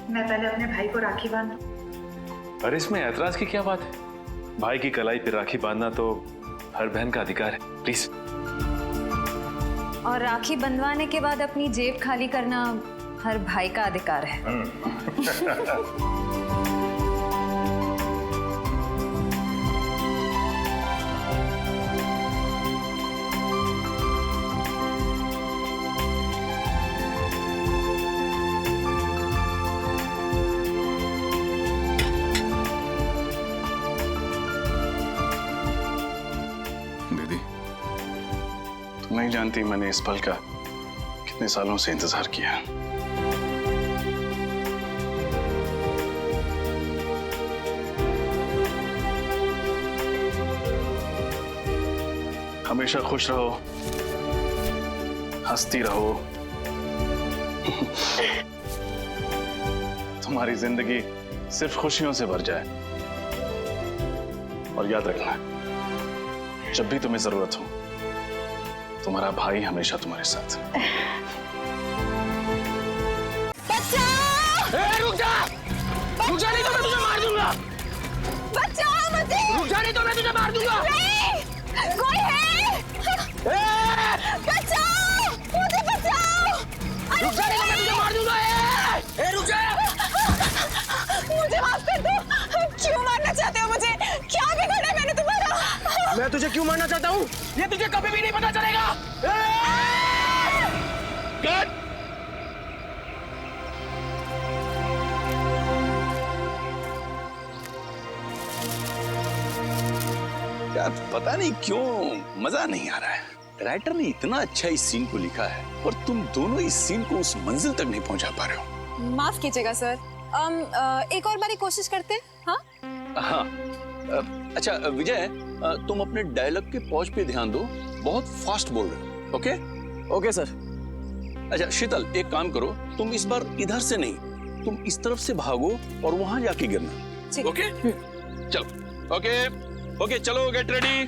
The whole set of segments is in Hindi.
मैं पहले अपने भाई को राखी बांधूं। अरे इसमें ऐतराज की क्या बात है? भाई की कलाई पे राखी बांधना तो हर बहन का अधिकार है। प्लीज। और राखी बंधवाने के बाद अपनी जेब खाली करना हर भाई का अधिकार है। दीदी, तुम नहीं जानती मैंने इस पल का कितने सालों से इंतजार किया। हमेशा खुश रहो, हंसती रहो। तुम्हारी जिंदगी सिर्फ खुशियों से भर जाए। और याद रखना, जब भी तुम्हें जरूरत हो, तुम्हारा भाई हमेशा तुम्हारे साथ। रुक जा! रुक जा, नहीं तो मैं तुझे मार दूंगा। बचाओ मुझे! रुक जा, नहीं तो मैं तुझे मार दूंगा। कोई है? बचाओ! मुझे बचाओ! रुक जा, नहीं तो मैं तुझे मार दूंगा। रुक जा! मुझे माफ कर दो। क्यों मारना चाहते हो मुझे? क्या बिगाड़ा मैंने तुम्हारा? मैं तुझे क्यों मारना चाहता हूँ ये तुझे कभी भी नहीं पता चलेगा। यार पता नहीं क्यों मजा नहीं आ रहा है। राइटर ने इतना अच्छा इस सीन को लिखा है और तुम दोनों इस सीन को उस मंजिल तक नहीं पहुंचा पा रहे हो। माफ कीजिएगा सर। एक और बारी कोशिश करते हैं। हाँ हाँ, अच्छा विजय, तुम अपने डायलॉग के पॉज पे ध्यान दो, बहुत फास्ट बोल रहे हो। Okay okay sir. अच्छा शीतल, एक काम करो, तुम इस बार इधर से नहीं, तुम इस तरफ से भागो और वहां जाके गिरना। ओके चलो। ओके ओके चलो, get ready,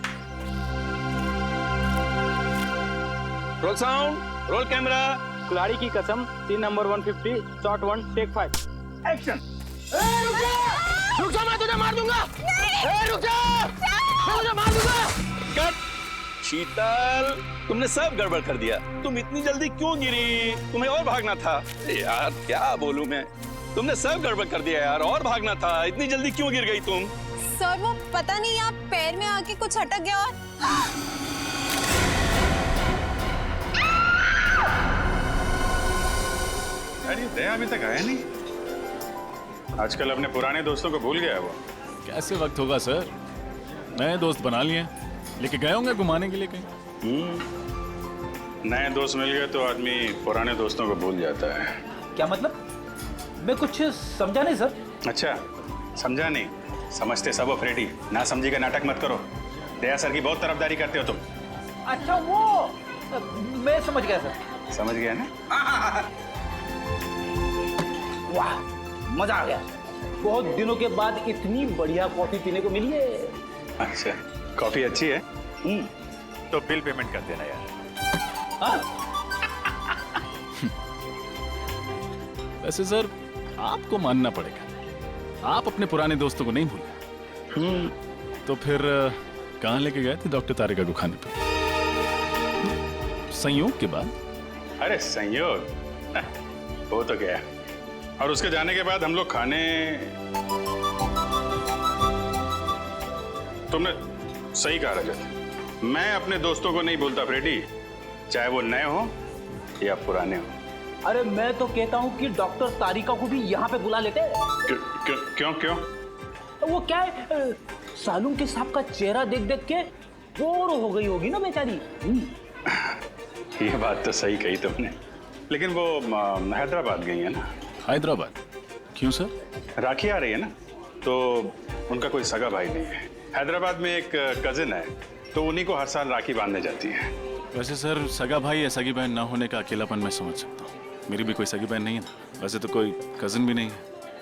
roll sound, roll camera. कुल्हाड़ी की कसम, scene number 150, shot 1, take 5, action. रुक जा, मैं तुझे मार दूंगा। रुक जा, मैं तुझे मार दूंगा। कट। शीतल, तुमने सब गड़बड़ कर दिया। तुम इतनी जल्दी क्यों गिरी? तुम्हें और भागना था। यार क्या बोलूं मैं, तुमने सब गड़बड़ कर दिया यार, और भागना था। इतनी जल्दी क्यों गिर गई तुम? सर वो पता नहीं आप पैर में आके कुछ अटक गया और अरे दया अभी तक आया नहीं। आजकल अपने पुराने दोस्तों को भूल गया वो। कैसे वक्त होगा सर, नए दोस्त बना लिए, लेके गए होंगे घुमाने के लिए कहीं। नए दोस्त मिल गए तो आदमी पुराने दोस्तों को भूल जाता है। क्या मतलब? मैं कुछ समझा नहीं सर। अच्छा समझा नहीं, समझते सब हो फ्रेडी। ना समझी का नाटक मत करो। दया सर की बहुत तरफदारी करते हो तुम। अच्छा वो मैं समझ गया सर। समझ गया ना? वाह मजा आ गया, बहुत दिनों के बाद इतनी बढ़िया कॉफी पीने को मिली है। अच्छा कॉफी अच्छी है। तो बिल पेमेंट कर देना यार। वैसे सर आपको मानना पड़ेगा, आप अपने पुराने दोस्तों को नहीं भूले। तो फिर कहाँ लेके गए थे डॉक्टर तारिका को खाने पे? संयोग के बाद? अरे संयोग वो तो गया, और उसके जाने के बाद हम लोग खाने। तुमने सही कहा रजत, मैं अपने दोस्तों को नहीं भूलता फ्रेडी, चाहे वो नए हो या पुराने हो। अरे मैं तो कहता हूँ कि डॉक्टर तारिका को भी यहाँ पे बुला लेते। क्यों क्यों? वो क्या है, सालून के साहब का चेहरा देख देख के बोर हो गई होगी ना बेचारी। ये बात तो सही कही तुमने, लेकिन वो हैदराबाद गई है ना। हैदराबाद? क्यों सर? राखी आ रही है ना, तो उनका कोई सगा भाई नहीं है। हैदराबाद में एक कजिन है, तो उन्हीं को हर साल राखी बांधने जाती है। वैसे सर सगा भाई या सगी बहन ना होने का अकेलापन मैं समझ सकता हूँ। मेरी भी कोई सगी बहन नहीं है ना, वैसे तो कोई कजिन भी नहीं है,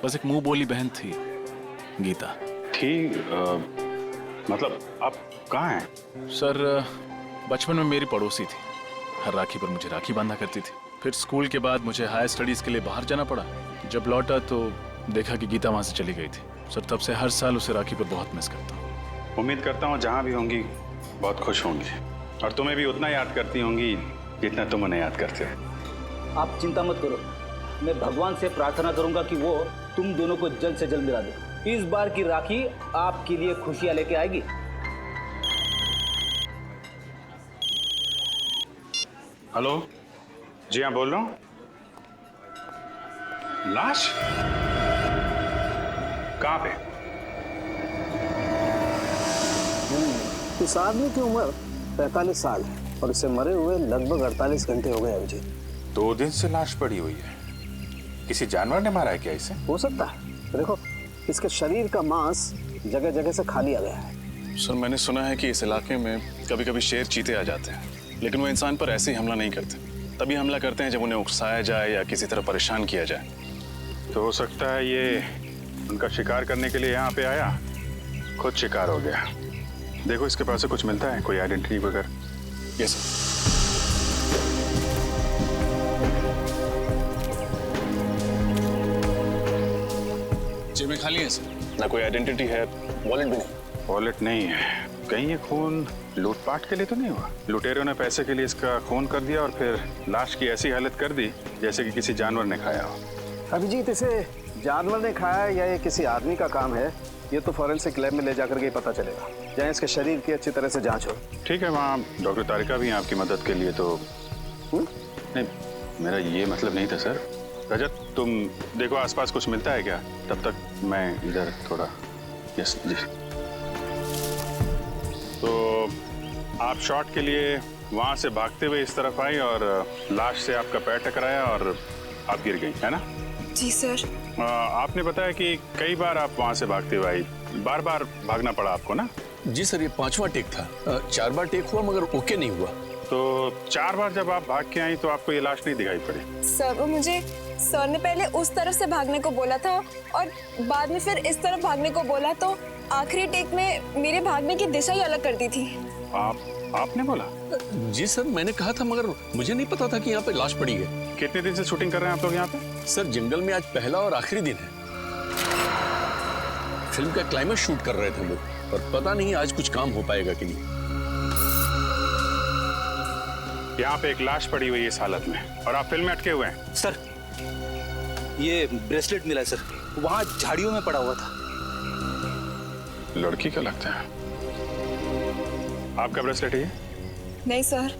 बस एक मुंह बोली बहन थी, गीता। ठीक, मतलब आप कहाँ हैं? सर बचपन में मेरी पड़ोसी थी, हर राखी पर मुझे राखी बांधा करती थी। फिर स्कूल के बाद मुझे हायर स्टडीज के लिए बाहर जाना पड़ा। जब लौटा तो देखा कि गीता वहां से चली गई थी। सर तब से हर साल उसे राखी पर बहुत मिस करता हूँ। उम्मीद करता हूँ जहाँ भी होंगी बहुत खुश होंगी और तुम्हें भी उतना याद करती होंगी जितना तुम उन्हें याद करते हो। आप चिंता मत करो, मैं भगवान से प्रार्थना करूंगा कि वो तुम दोनों को जल्द से जल्द मिला दे। इस बार की राखी आपके लिए खुशियां लेके आएगी। हेलो, जी हाँ बोल रहा हूँ। लाश कहाँ पे? इस आदमी की उम्र 45 साल है और इसे मरे हुए लगभग 48 घंटे हो गए अभिजीत। 2 दिन से लाश पड़ी हुई है। किसी जानवर ने मारा है क्या इसे? हो सकता है, देखो इसके शरीर का मांस जगह जगह से खा लिया गया है। सर मैंने सुना है कि इस इलाके में कभी कभी शेर चीते आ जाते हैं, लेकिन वो इंसान पर ऐसे ही हमला नहीं करते। तभी हमला करते हैं जब उन्हें उकसाया जाए या किसी तरह परेशान किया जाए। तो हो सकता है ये उनका शिकार करने के लिए यहाँ पे आया, खुद शिकार हो गया। देखो इसके पास से कुछ मिलता है, कोई आइडेंटिटी वगैरह? यस जी में खाली है सर। ना कोई आइडेंटिटी है, वॉलेट भी नहीं। वॉलेट नहीं है। कहीं ये खून लूटपाट के लिए तो नहीं हुआ? लुटेरों ने पैसे के लिए इसका खून कर दिया और फिर लाश की ऐसी हालत कर दी जैसे कि किसी जानवर ने खाया हो। अभिजीत, इसे जानवर ने खाया या ये किसी आदमी का काम है, ये तो फॉरेंसिक लैब में ले जाकर के पता चलेगा, जहाँ इसके शरीर की अच्छी तरह से जांच हो। ठीक है, वहाँ डॉक्टर तारिका भी हैं आपकी मदद के लिए। तो नहीं, मेरा ये मतलब नहीं था सर। रजत, तुम देखो आसपास कुछ मिलता है क्या, तब तक मैं इधर थोड़ा। यस जी। तो आप शॉट के लिए वहाँ से भागते हुए इस तरफ आई और लाश से आपका पैर टकराया और आप गिर गई, है ना? जी सर। आपने बताया कि कई बार आप वहाँ से भागते हुए आई, बार बार भागना पड़ा आपको ना? जी सर, ये 5वां टेक था। 4 बार टेक हुआ मगर ओके नहीं हुआ। तो 4 बार जब आप भाग के आई तो आपको ये लाश नहीं दिखाई पड़ी? सर वो मुझे सर ने पहले उस तरफ से भागने को बोला था और बाद में फिर इस तरफ भागने को बोला, तो आखिरी टेक में मेरे भागने की दिशा ही अलग कर दी थी। आपने बोला? जी सर, मैंने कहा था मगर मुझे नहीं पता था कि यहाँ पे लाश पड़ी है। कितने दिन से शूटिंग कर रहे हैं आप लोग यहाँ पे? सर जंगल में आज पहला और आखिरी दिन है। फिल्म का क्लाइमेक्स शूट कर रहे थे हम लोग और पता नहीं आज कुछ काम हो पाएगा कि नहीं। यहाँ पे एक लाश पड़ी हुई है इस हालत में और आप फिल्म में अटके हुए हैं। सर ये ब्रेसलेट मिला है सर, वहाँ झाड़ियों में पड़ा हुआ था। लड़की का लगता है। आपका ब्रेसलेट है ये? नहीं सर।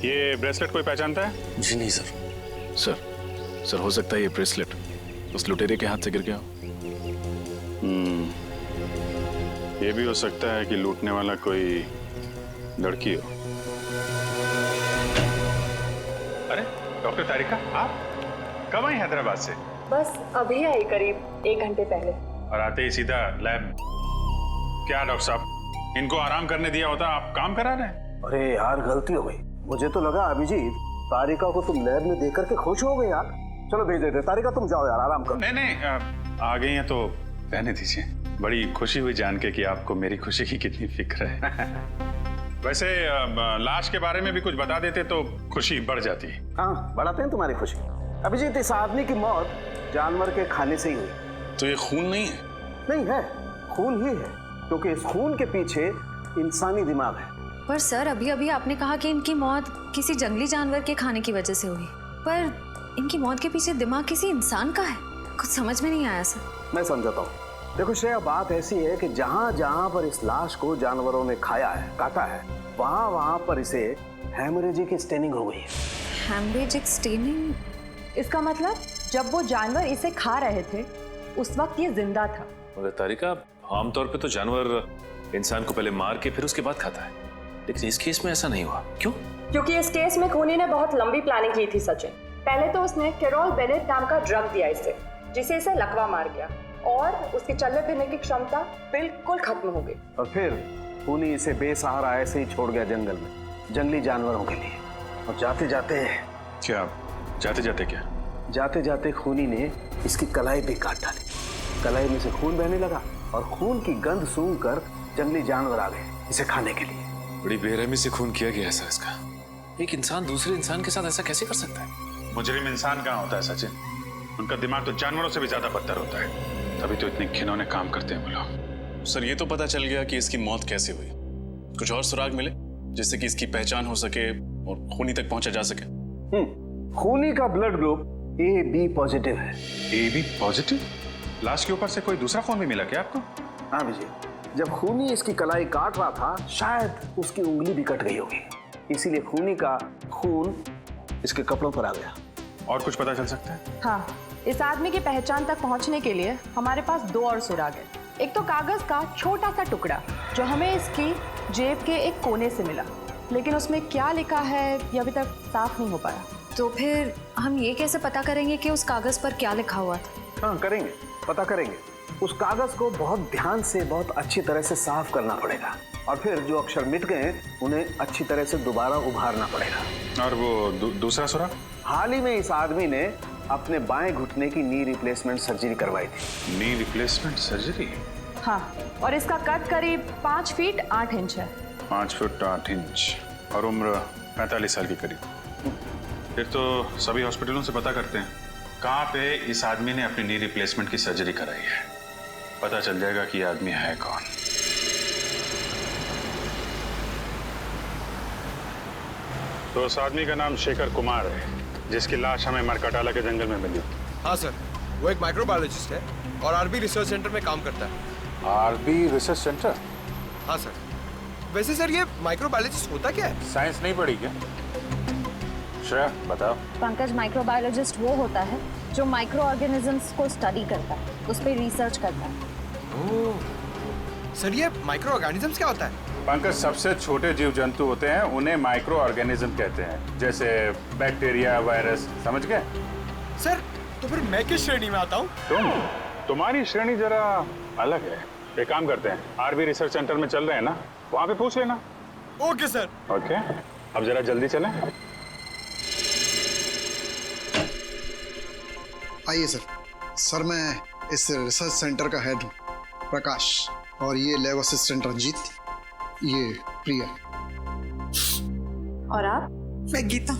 ये ब्रेसलेट कोई पहचानता है? जी नहीं सर। सर हो सकता है ये ब्रेसलेट उस लुटेरे के हाथ से गिर गया हो। ये भी हो सकता है कि लूटने वाला कोई लड़की हो। अरे डॉक्टर तारिका, आप कब आई हैदराबाद से? बस अभी आई, करीब 1 घंटे पहले। और आते ही सीधा लैब? क्या डॉक्टर साहब, इनको आराम करने दिया होता, आप काम करा रहे हैं? अरे यार गलती हो गई, मुझे तो लगा अभिजीत तारिका को तुम लैब में देख करके खुश हो गए यार। चलो भेज देते। तारिका तुम जाओ यार, आराम करो। नहीं, आ गई हैं तो रहने दीजिए। बड़ी खुशी हुई जान के कि आपको मेरी खुशी की कितनी फिक्र है। वैसे लाश के बारे में भी कुछ बता देते तो खुशी बढ़ जाती। हाँ, बढ़ाते हैं तुम्हारी खुशी। अभिजीत, इस आदमी की मौत जानवर के खाने से ही हुई। तो ये खून नहीं है? नहीं है, खून ही है, क्योंकि इस खून के पीछे इंसानी दिमाग है। पर सर अभी अभी आपने कहा कि इनकी मौत किसी जंगली जानवर के खाने की वजह से हुई, पर इनकी मौत के पीछे दिमाग किसी इंसान का है। कुछ समझ में नहीं आया सर। मैं समझाता हूँ। देखो श्रेया, बात ऐसी है कि जहाँ जहाँ पर इस लाश को जानवरों ने खाया है, काटा है, वहाँ वहाँ पर इसे हेमरेजिक स्टेनिंग हो गई है। Haemorrhagic staining? इसका मतलब जब वो जानवर इसे खा रहे थे उस वक्त ये जिंदा था। मगर तारिका, आमतौर पे तो जानवर इंसान को पहले मार के फिर उसके बाद खाता है, लेकिन इस केस में ऐसा नहीं हुआ। क्यों? क्योंकि इस केस में खूनी ने बहुत लंबी प्लानिंग की थी सचिन। पहले तो उसने कैरोल बेनेट नाम का ड्रग दिया इसे, जिसे इसे लकवा मार गया और उसकी चलने फिरने की क्षमता बिल्कुल खत्म हो गई। और फिर खूनी इसे बेसहारा ऐसे ही छोड़ गया जंगल में, जंगली जानवरों के लिए। और जाते जाते खूनी ने इसकी कलाई भी काट डाली। कलाई में से खून बहने लगा और खून की गंध सूंघकर जंगली जानवर आ गए इसे खाने के लिए। बड़ी बेरहमी से खून किया गया ऐसा इसका। एक इंसान दूसरे इंसान के साथ ऐसा कैसे कर सकता है? मुजरिम इंसान कहाँ होता है सचिन? उनका दिमाग तो जानवरों से भी ज्यादा बदतर होता है, तभी तो इतने घिनौने काम करते हैं वो लोग। सर ये तो पता चल गया कि इसकी मौत कैसे हुई। कुछ और सुराग मिले जिससे कि इसकी पहचान हो सके और खूनी तक पहुंचा जा सके? खूनी का ब्लड ग्रुप AB पॉजिटिव है। AB positive? लाश के ऊपर से कोई दूसरा खून भी मिला क्या आपको? हाँ विजय, जब खूनी इसकी कलाई काट रहा था शायद उसकी उंगली भी कट गई होगी, इसीलिए खूनी का खून इसके कपड़ों पर आ गया। और कुछ पता चल सकता है? हाँ, इस आदमी की पहचान तक पहुंचने के लिए हमारे पास 2 और सुराग है। एक तो कागज का छोटा सा टुकड़ा जो हमें इसकी जेब के एक कोने से मिला, लेकिन उसमें क्या लिखा है ये अभी तक साफ नहीं हो पाया। तो फिर हम ये कैसे पता करेंगे कि उस कागज पर क्या लिखा हुआ था? हाँ करेंगे, पता करेंगे। उस कागज को बहुत ध्यान से, बहुत अच्छी तरह से साफ करना पड़ेगा और फिर जो अक्षर मिट गए उन्हें अच्छी तरह से दोबारा उभारना पड़ेगा। और वो दूसरा सुराग? हाल ही में इस आदमी ने अपने बाएं घुटने की नी रिप्लेसमेंट सर्जरी करवाई थी। Knee replacement surgery? हाँ, और इसका कद करीब 5 फीट 8 इंच है। 5 फुट 8 इंच और उम्र 45 साल के करीब। फिर तो सभी हॉस्पिटलों से पता करते हैं कहाँ पे इस आदमी ने अपनी नी रिप्लेसमेंट की सर्जरी कराई है, पता चल जाएगा कि ये आदमी है कौन। तो उस आदमी का नाम शेखर कुमार है जिसकी लाश हमें मरकटाला के जंगल में मिली। हाँ सर, वो एक माइक्रोबायोलॉजिस्ट है और आरबी रिसर्च सेंटर में काम करता है। RB research center? हाँ सर। वैसे सर ये माइक्रोबायोलॉजिस्ट होता क्या है? साइंस नहीं पढ़ी क्या? श्रेया बताओ। पंकज, माइक्रोबायोलॉजिस्ट वो होता है जो माइक्रो ऑर्गेनिजम्स को स्टडी करता है, उस पर रिसर्च करता है। ओह, सर ये माइक्रो ऑर्गेनिजम्स क्या होता है? पंकज, सबसे छोटे जीव जंतु होते हैं उन्हें माइक्रो ऑर्गेनिज्म कहते हैं, जैसे बैक्टीरिया, वायरस, समझ गए? सर तो फिर मैं किस श्रेणी में आता हूँ? तुम्हारी श्रेणी जरा अलग है। एक काम करते हैं, आरबी रिसर्च सेंटर में चल रहे हैं ना, वहाँ पे पूछ लेना। Okay sir. ओके, अब जरा जल्दी चलें। आइए सर। सर मैं इस रिसर्च सेंटर का हेड हूँ, प्रकाश, और ये लैब असिस्टेंट रंजीत, ये प्रिया। और आप? मैं गीता,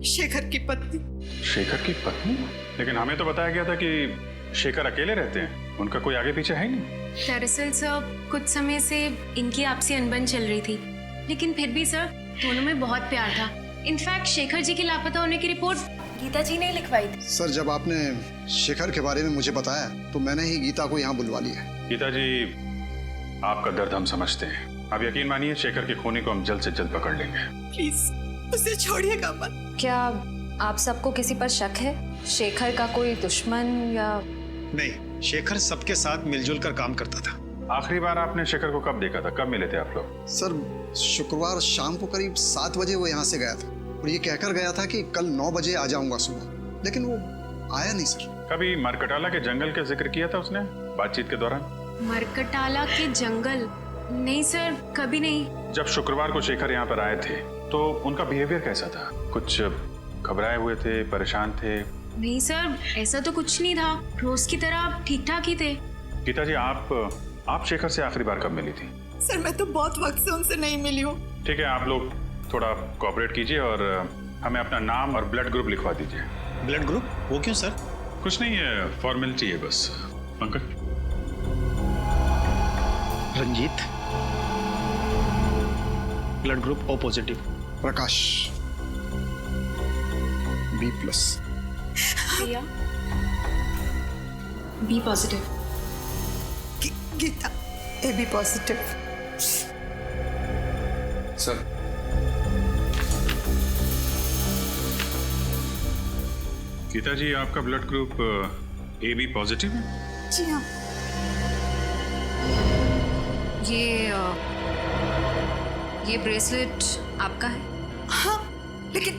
शेखर की पत्नी। शेखर की पत्नी? लेकिन हमें तो बताया गया था कि शेखर अकेले रहते हैं, उनका कोई आगे पीछे है ही नहीं। दरअसल सर कुछ समय से इनकी आपसी अनबन चल रही थी, लेकिन फिर भी सर दोनों में बहुत प्यार था। इनफैक्ट शेखर जी के लापता होने की रिपोर्ट गीता जी ने लिखवाई थी। सर जब आपने शेखर के बारे में मुझे बताया तो मैंने ही गीता को यहाँ बुलवा लिया। गीता जी, आपका दर्द हम समझते हैं। आप यकीन मानिए, शेखर के खूनी को हम जल्द से जल्द पकड़ लेंगे। प्लीज उसे छोड़िएगा मत। क्या आप सबको किसी पर शक है? शेखर का कोई दुश्मन या? नहीं, शेखर सबके साथ मिलजुल कर काम करता था। आखिरी बार आपने शेखर को कब देखा था? कब मिले थे आप लोग? सर शुक्रवार शाम को करीब 7 बजे वो यहाँ से गया था और ये कहकर गया था कि कल 9 बजे आ जाऊंगा सुबह, लेकिन वो आया नहीं सर। कभी मरकटाला के जंगल का जिक्र किया था उसने बातचीत के दौरान? मरकटाला के जंगल? नहीं सर, कभी नहीं। जब शुक्रवार को शेखर यहाँ पर आए थे तो उनका बिहेवियर कैसा था? कुछ घबराए हुए थे, परेशान थे? नहीं सर, ऐसा तो कुछ नहीं था, रोज की तरह ठीक ठाक ही थे। गीता जी, आप शेखर से आखिरी बार कब मिली थी? सर मैं तो बहुत वक्त से उनसे नहीं मिली हूँ। ठीक है, आप लोग थोड़ा कोऑपरेट कीजिए और हमें अपना नाम और ब्लड ग्रुप लिखवा दीजिए। Blood group? वो क्यों सर? कुछ नहीं है, फॉर्मेलिटी है बस। Pankaj. Ranjeet, blood group O positive. Prakash, B+। Priya, B positive. Geeta, AB positive. Sir Geeta ji, आपका ब्लड ग्रुप AB पॉजिटिव है? जी हाँ। ये ब्रेसलेट आपका है? हाँ, लेकिन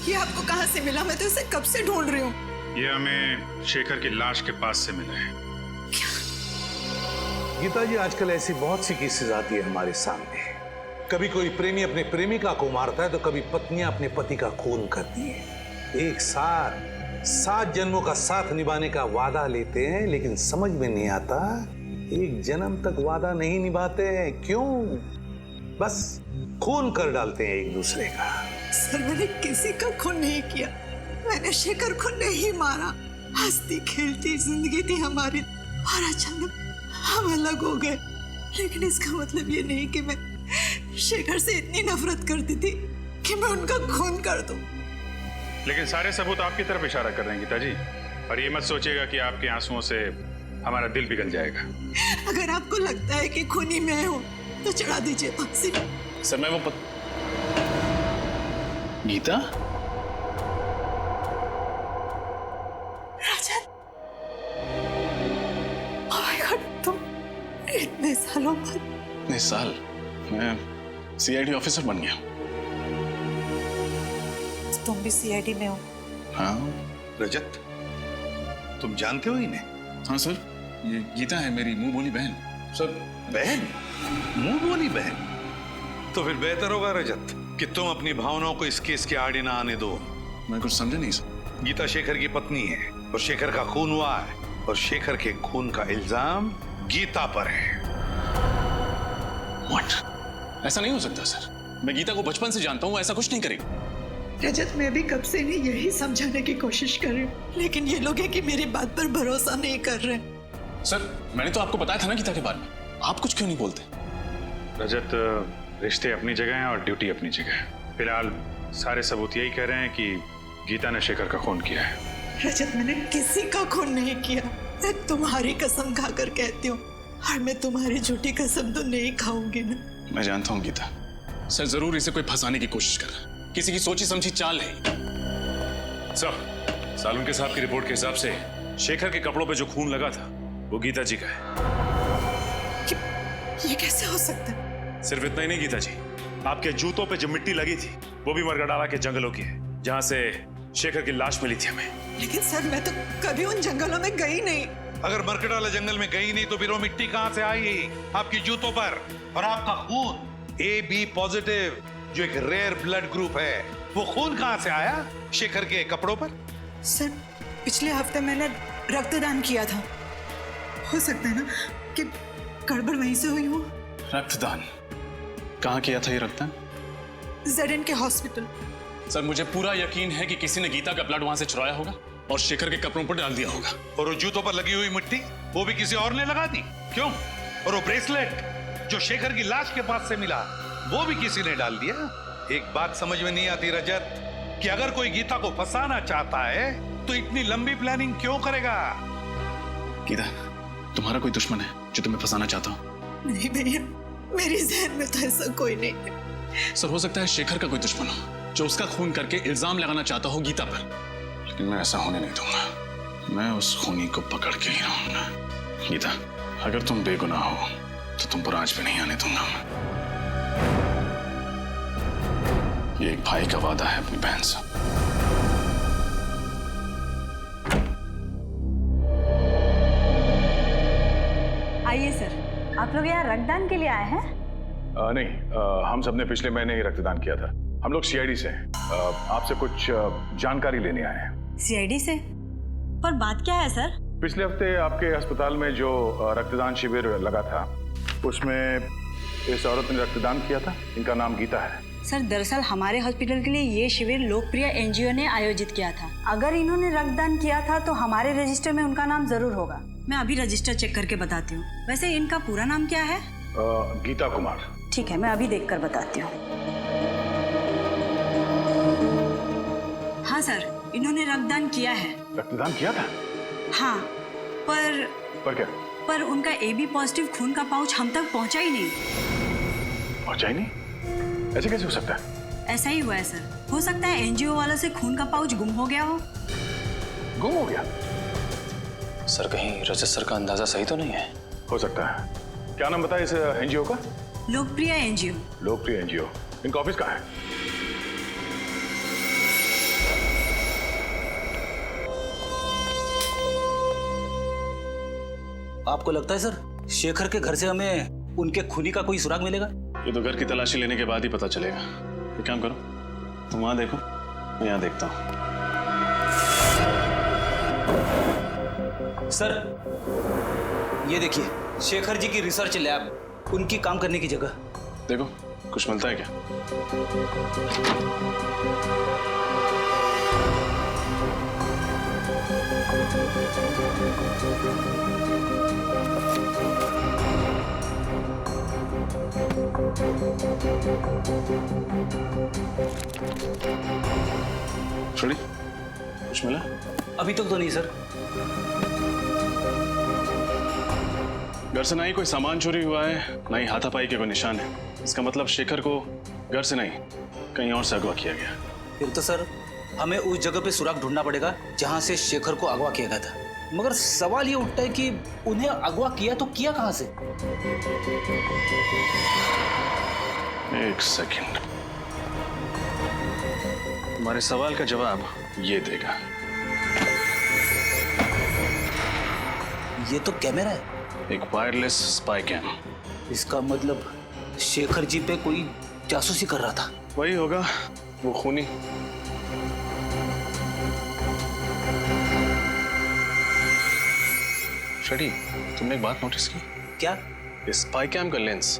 ये आपको कहाँ से मिला? मैं तो इसे कब से ढूंढ रही हूँ। ये हमें शेखर की लाश के पास से मिला है। गीता जी, आजकल ऐसी बहुत सी केसेस आती है हमारे सामने। कभी कोई प्रेमी अपने प्रेमिका को मारता है तो कभी पत्नियां अपने पति का खून करती है। एक साथ 7 जन्मों का साथ निभाने का वादा लेते हैं, लेकिन समझ में नहीं आता एक जन्म तक वादा नहीं निभाते हैं। क्यों? बस खून कर डालते हैं एक दूसरे का। सर मैंने किसी का खून नहीं किया। मैंने शेखर को नहीं मारा। हंसती खेलती जिंदगी थी हमारी और अचानक हम अलग हो गए। लेकिन इसका मतलब ये नहीं कि मैं शेखर से इतनी नफरत करती थी कि मैं उनका खून कर दूं। लेकिन सारे सबूत आपकी तरफ इशारा कर रहे हैं गीता जी, और ये मत सोचिएगा कि आपके आंसुओं से हमारा दिल पिघल जाएगा। अगर आपको लगता है कि खूनी मैं हूं तो चढ़ा दीजिए फांसी पे। सर मैं वो गीता, रजत, ओह माय गॉड, तुम इतने सालों बाद। इतने साल? मैं सीआईडी ऑफिसर बन गया। तुम भी सीआईडी में हो? हाँ। रजत, तुम जानते हो इन्हें? हाँ सर, ये गीता है मेरी मुंह बोली बहन। सर बहन? मुंह बोली बहन? तो फिर बेहतर होगा रजत कि तुम अपनी भावनाओं को इस केस के आड़े ना आने दो। मैं कुछ समझा नहीं सर। गीता शेखर की पत्नी है और शेखर का खून हुआ है, और शेखर के खून का इल्जाम गीता पर है। What? ऐसा नहीं हो सकता सर, मैं गीता को बचपन से जानता हूँ, ऐसा कुछ नहीं करेगी। रजत, मैं भी कब से नहीं यही समझाने की कोशिश कर रही हूँ, लेकिन ये लोग हैं कि मेरी बात पर भरोसा नहीं कर रहे। सर मैंने तो आपको बताया था ना गीता के बारे में, आप कुछ क्यों नहीं बोलते? रजत, रिश्ते अपनी जगह हैं और ड्यूटी अपनी जगह है। फिलहाल सारे सबूत यही कह रहे हैं कि गीता ने शेखर का खून किया है। रजत, मैंने किसी का खून नहीं किया। मैं तुम्हारी कसम खाकर कहती हूँ, और मैं तुम्हारी झूठी कसम तो नहीं खाऊंगी ना। मैं जानता हूँ गीता, सर जरूर इसे कोई फंसाने की कोशिश कर रहा है, किसी की सोची समझी चाल है। सर, सालुंके साहब की रिपोर्ट के हिसाब से शेखर के कपड़ों पे जो खून लगा था वो गीता जी का है। ये कैसे हो सकता है? सिर्फ इतना ही नहीं गीता जी, आपके जूतों पे जो मिट्टी लगी थी वो भी मरगडाला के जंगलों की है, जहां से शेखर की लाश मिली थी हमें। लेकिन सर, मैं तो कभी उन जंगलों में गई नहीं। अगर मरकडाला जंगल में गई नहीं तो फिर वो मिट्टी कहां से आई आपकी जूतों पर? और आपका खून AB पॉजिटिव, जो एक रेयर ब्लड ग्रुप है, वो खून कहां से आया शेखर के कपड़ों पर? सर, पिछले हफ्ते मैंने रक्तदान किया था। हो सकता है ना कि गड़बड़ वहीं से हुई हो। रक्तदान? कहाँ किया था ये रक्तदान? ZN के हॉस्पिटल। सर मुझे पूरा यकीन है कि किसी ने गीता का ब्लड वहां से चुराया होगा और शेखर के कपड़ों पर डाल दिया होगा। और वो जूतों पर लगी हुई मिट्टी वो भी किसी और ने लगा दी? क्यों? और वो ब्रेसलेट जो शेखर की लाश के पास से मिला वो भी किसी ने डाल दिया? एक बात समझ में नहीं आती रजत, कि अगर कोई गीता को फंसाना चाहता है तो इतनी लंबी प्लानिंग क्यों करेगा? गीता, तुम्हारा कोई दुश्मन है जो तुम्हें फंसाना चाहता हो? नहीं भैया, मेरी जहन में तो ऐसा कोई नहीं है। सर हो सकता है शेखर का कोई दुश्मन हो जो उसका खून करके इल्जाम लगाना चाहता हो गीता पर, लेकिन मैं ऐसा होने नहीं दूंगा। मैं उस खूनी को पकड़ के ही रहूंगा। गीता, अगर तुम बेगुनाह हो तो तुम पर आज भी नहीं आने दूंगा। ये एक भाई का वादा है अपनी बहन से। आइए सर, आप लोग यहाँ रक्तदान के लिए आए हैं? नहीं, हम सबने पिछले महीने ही रक्तदान किया था। हम लोग CID से हैं। आपसे कुछ जानकारी लेने आए हैं। CID से? पर बात क्या है सर? पिछले हफ्ते आपके अस्पताल में जो रक्तदान शिविर लगा था उसमें इस औरत ने रक्तदान किया था। इनका नाम गीता है। सर दरअसल हमारे हॉस्पिटल के लिए ये शिविर लोकप्रिय NGO ने आयोजित किया था। अगर इन्होंने रक्तदान किया था तो हमारे रजिस्टर में उनका नाम जरूर होगा। मैं अभी रजिस्टर चेक करके बताती हूँ। वैसे इनका पूरा नाम क्या है? गीता कुमार। ठीक है, मैं अभी देखकर बताती हूँ। हाँ सर, इन्होंने रक्तदान किया है। रक्तदान किया था? हाँ, पर क्या? पर उनका AB पॉजिटिव खून का पाउच हम तक पहुंचा ही नहीं। पहुंचा ही नहीं? ऐसे कैसे हो सकता है? ऐसा ही हुआ है सर। हो सकता है NGO वालों से खून का पाउच गुम हो गया हो। गुम हो गया? सर कहीं रजत सर का अंदाजा सही तो नहीं है? हो सकता है। क्या नाम बताया इस NGO का? लोकप्रिय NGO। लोकप्रिय NGO। इनका ऑफिस कहाँ है? आपको लगता है सर शेखर के घर से हमें उनके खूनी का कोई सुराग मिलेगा? ये तो घर की तलाशी लेने के बाद ही पता चलेगा। एक काम करो, तुम वहां देखो, मैं यहाँ देखता हूँ। सर ये देखिए, शेखर जी की रिसर्च लैब, उनकी काम करने की जगह। देखो कुछ मिलता है क्या? छोड़ी कुछ मिला? अभी तक तो नहीं सर। घर से ना ही कोई सामान चोरी हुआ है, ना ही हाथापाई के कोई निशान है। इसका मतलब शेखर को घर से नहीं कहीं और से अगवा किया गया। फिर तो सर हमें उस जगह पे सुराग ढूंढना पड़ेगा जहां से शेखर को अगवा किया गया था। मगर सवाल ये उठता है कि उन्हें अगवा किया तो किया कहां से? एक सेकंड, तुम्हारे सवाल का जवाब ये देगा। ये तो कैमरा है। एक वायरलेस स्पाई कैम। इसका मतलब शेखर जी पे कोई जासूसी कर रहा था। वही होगा, वो खूनी। शडी, तुमने एक बात नोटिस की? क्या? इस स्पाई कैम का लेंस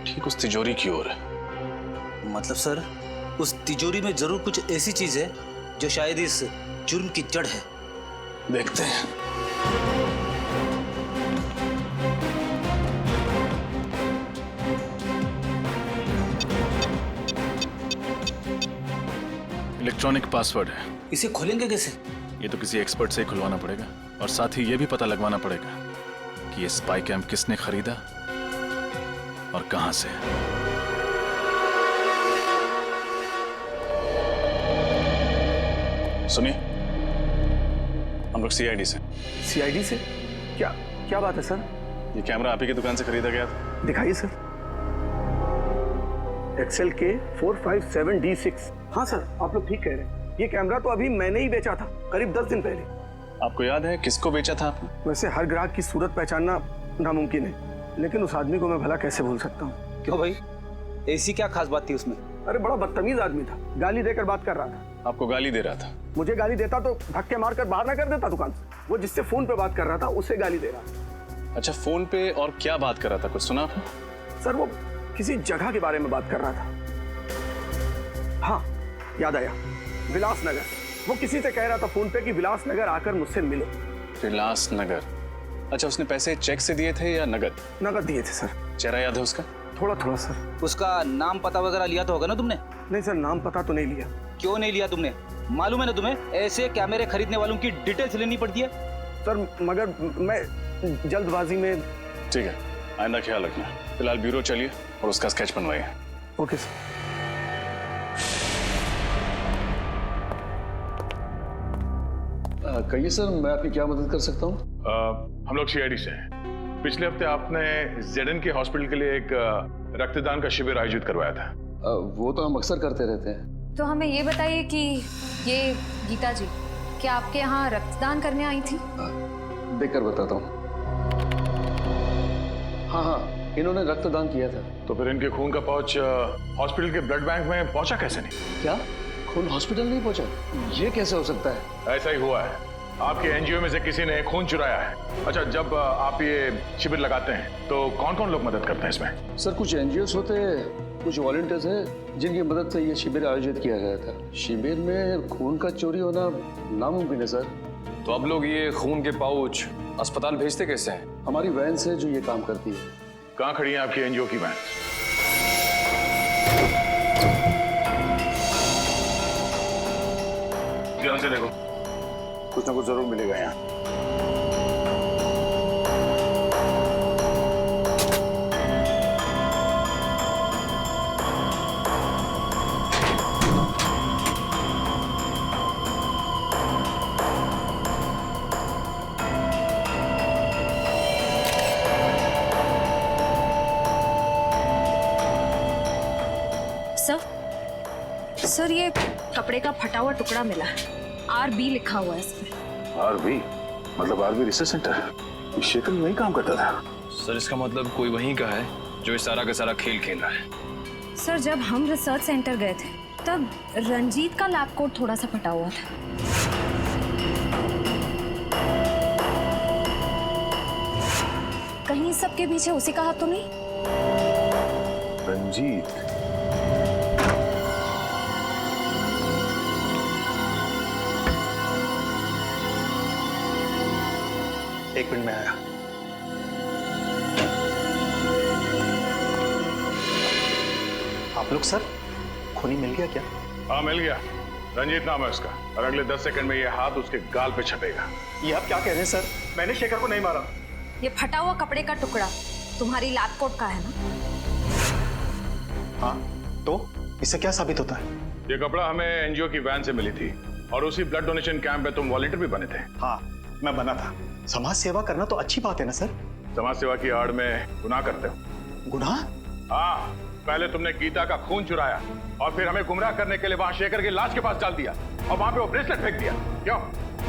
ठीक उस तिजोरी की ओर है। मतलब सर उस तिजोरी में जरूर कुछ ऐसी चीज है जो शायद इस जुर्म की जड़ है। देखते हैं। इलेक्ट्रॉनिक पासवर्ड है। इसे खोलेंगे कैसे? ये तो किसी एक्सपर्ट से ही खुलवाना पड़ेगा और साथ ही ये भी पता लगवाना पड़ेगा कि ये स्पाई कैम किसने खरीदा और कहां से। सुनिए, हम लोग सीआईडी से। सीआईडी से? क्या क्या बात है सर? ये कैमरा आप ही की दुकान से खरीदा गया था। दिखाइए सर। एक्सेल के 457D6। हाँ सर, आप लोग ठीक कह रहे हैं। ये कैमरा तो अभी मैंने ही बेचा था, करीब 10 दिन पहले। आपको याद है किसको बेचा था आपने? वैसे हर ग्राहक की सूरत पहचानना नामुमकिन है, लेकिन उस आदमी को मैं भला कैसे भूल सकता हूँ। क्यों भाई, ऐसी क्या खास बात थी उसमें? अरे बड़ा बदतमीज आदमी था, गाली देकर बात कर रहा था। आपको गाली दे रहा था? मुझे गाली देता तो धक्के मारकर बाहर ना कर देता दुकान से। वो जिससे फोन पे बात कर रहा था उसे गाली दे रहा था। अच्छा, फोन पे और क्या बात कर रहा था, कुछ सुना आपने? सर वो किसी जगह के बारे में बात कर रहा था। हाँ याद आया, विलासनगर। वो किसी से कह रहा था फोन पे कि विलासनगर आकर मुझसे मिलो। विलासनगर? अच्छा, उसने पैसे चेक से दिए थे या नगद? नगद दिए थे सर। चेहरा याद है उसका? थोड़ा थोड़ा सर। उसका नाम पता वगैरह लिया तो होगा ना तुमने? नहीं सर, नाम पता तो नहीं लिया। क्यों नहीं लिया तुमने? मालूम है ना तुम्हें, ऐसे कैमरे खरीदने वालों की डिटेल्स लेनी पड़ती है। सर मगर मैं जल्दबाजी में। ठीक है, आइंदा ख्याल रखना। फिलहाल ब्यूरो चलिए और उसका स्केच बनवाइए। Okay sir. कहिए सर, मैं आपकी क्या मदद कर सकता हूँ? हम लोग सीआईडी से हैं। पिछले हफ्ते आपने जेडन के हॉस्पिटल के लिए एक रक्तदान का शिविर आयोजित करवाया था। वो तो हम अक्सर करते रहते हैं। तो हमें ये बताइए कि ये गीता जी क्या आपके यहाँ रक्तदान करने आई थी? देखकर बताता हूँ। हाँ, इन्होंने रक्तदान किया था। तो फिर इनके खून का पाउच हॉस्पिटल के ब्लड बैंक में पहुंचा कैसे नहीं? क्या खून हॉस्पिटल नहीं पहुंचा? ये कैसे हो सकता है? ऐसा ही हुआ है, आपके एनजीओ में से किसी ने खून चुराया है। अच्छा, जब आप ये शिविर लगाते हैं तो कौन कौन लोग मदद करते हैं इसमें? सर कुछ एनजीओस होते हैं, कुछ वॉलंटियर्स हैं जिनकी मदद से ये शिविर आयोजित किया गया था। शिविर में खून का चोरी होना नामुमकिन है सर। तो अब लोग ये खून के पाउच अस्पताल भेजते कैसे हैं? हमारी वैन से जो ये काम करती है। कहाँ खड़ी है आपकी एनजीओ की वैन? ध्यान से देखो, कुछ ना कुछ जरूर मिलेगा यहाँ। सर ये कपड़े का फटा हुआ टुकड़ा मिला है, RB लिखा हुआ है इसमें। RB मतलब RB रिसर्च सेंटर? शेखर वहीं काम करता था। सर इसका मतलब कोई वहीं का है जो इस सारा का सारा खेल खेल रहा है। सर जब हम रिसर्च सेंटर गए थे तब रंजीत का लैब कोट थोड़ा सा फटा हुआ था। कहीं सबके पीछे उसी का हाथ तो नहीं? रंजीत? एक मिनट में आया। आप लोग सर, खूनी मिल गया क्या? हाँ मिल गया, रंजीत नाम है उसका, और अगले 10 सेकंड में ये हाथ उसके गाल पे छपेगा। ये आप क्या कह रहे हैं सर? मैंने शेखर को नहीं मारा। ये फटा हुआ कपड़े का टुकड़ा तुम्हारी लैब कोट का है ना? हाँ, तो इससे क्या साबित होता है? ये कपड़ा हमें एनजीओ की वैन से मिली थी, और उसी ब्लड डोनेशन कैंप में तुम वॉलंटियर भी बने थे। हाँ, मैं बना था। समाज सेवा करना तो अच्छी बात है ना सर? समाज सेवा की आड़ में गुनाह करते हो। गुनाह? हाँ, पहले तुमने गीता का खून चुराया और फिर हमें गुमराह करने के लिए वहां शेखर की लाश के पास डाल दिया और वहां पे वो ब्रेसलेट फेंक दिया। क्यों?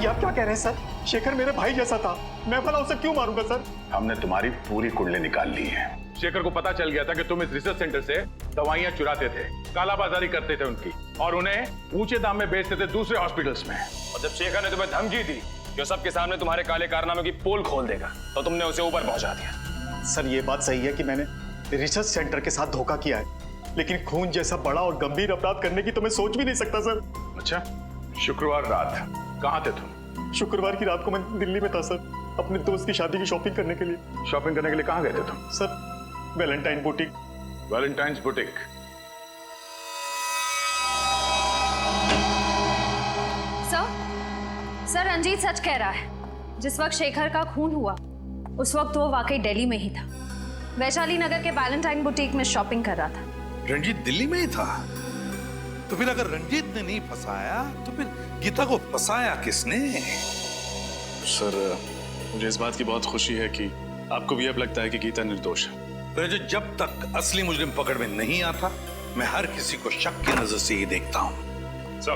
ये आप क्या कह रहे हैं सर? शेखर मेरे भाई जैसा था, मैं भला उसे क्यों मारूंगा सर? हमने तुम्हारी पूरी कुंडली निकाल ली है। शेखर को पता चल गया था कि तुम इस रिसर्च सेंटर से दवाइयां चुराते थे, कालाबाजारी करते थे उनकी, और उन्हें ऊंचे दाम में बेचते थे दूसरे हॉस्पिटल्स में। और जब शेखर ने तुम्हें धमकी दी जो सबके सामने तुम्हारे काले कारनामे की पोल खोल देगा, तो तुमने उसे ऊपर पहुंचा दिया। सर ये बात सही है कि मैंने रिसर्च सेंटर के साथ धोखा किया है, लेकिन खून जैसा बड़ा और गंभीर अपराध करने की तो मैं सोच भी नहीं सकता सर। अच्छा, शुक्रवार रात कहाँ थे तुम? शुक्रवार की रात को मैं दिल्ली में था सर, अपने दोस्त की शादी की शॉपिंग करने के लिए। शॉपिंग करने के लिए कहाँ गए थे तुम? Sir, Valentine boutique. Valentine's boutique? Sir Ranjeet सच कह रहा है। जिस वक्त शेखर का खून हुआ उस वक्त वो वाकई दिल्ली में ही था, वैशाली नगर के वैलेंटाइन बुटीक में शॉपिंग कर रहा था। रंजीत दिल्ली में ही था? तो फिर अगर रंजीत ने नहीं फंसाया तो फिर गीता को फंसाया किसने? सर, मुझे इस बात की बहुत खुशी है कि आपको भी अब लगता है कि गीता निर्दोष है। रजत, जब तक असली मुजरिम पकड़ में नहीं आता मैं हर किसी को शक की नजर से ही देखता हूँ। सर,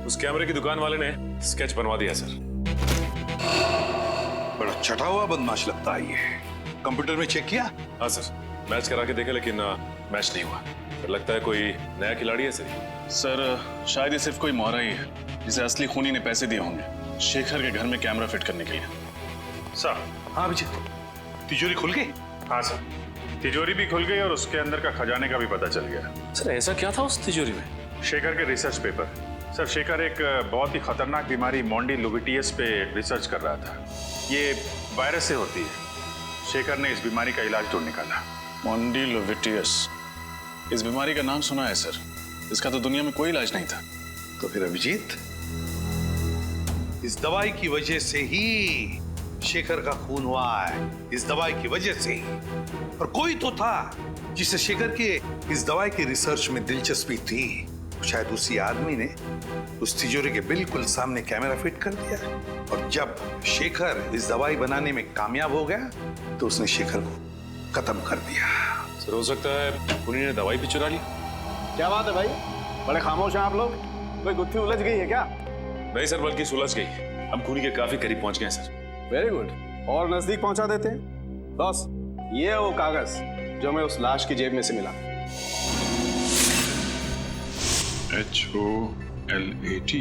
उस कैमरे की दुकान वाले ने स्केच बनवा दिया सर। बड़ा चटा हुआ बदमाश लगता है ये। कंप्यूटर में चेक किया? हाँ सर, मैच करा के देखा लेकिन मैच नहीं हुआ। फिर लगता है कोई नया खिलाड़ी है सर, शायद ये सिर्फ कोई मोहरा ही है जिसे असली खूनी ने पैसे दिए होंगे शेखर के घर में कैमरा फिट करने के लिए। सर। हाँ अभिजीत, तिजोरी खुल गई? हाँ सर, तिजोरी भी खुल गई और उसके अंदर का खजाने का भी पता चल गया। सर, ऐसा क्या था उस तिजोरी में? शेखर के रिसर्च पेपर। सर, शेखर एक बहुत ही खतरनाक बीमारी मोंडिलोविटियस पे रिसर्च कर रहा था। ये वायरस से होती है। शेखर ने इस बीमारी का इलाज ढूंढ निकाला। मोंडिलोविटियस, इस बीमारी का नाम सुना है सर, इसका तो दुनिया में कोई इलाज नहीं था। तो फिर अभिजीत, इस दवाई की वजह से ही शेखर का खून हुआ है, इस दवाई की वजह से ही। और कोई तो था जिसे शेखर के इस दवाई की रिसर्च में दिलचस्पी थी, शायद उसी आदमी ने उस तिजोरी के बिल्कुल सामने कैमरा फिट कर दिया, और जब शेखर इस दवाई बनाने में कामयाब हो गया तो उसने शेखर को खत्म कर दिया। सर, हो सकता है खूनी ने दवाई भी चुरा ली। क्या बात है भाई, बड़े खामोश हैं आप लोग। कोई गुत्थी उलझ गई है क्या? नहीं सर, बल्कि सुलझ गई। हम खूनी के काफी करीब पहुंच गए सर। वेरी गुड, और नजदीक पहुंचा देते हैं। बॉस, ये है वो कागज जो हमें उस लाश की जेब में से मिला। HOLAD।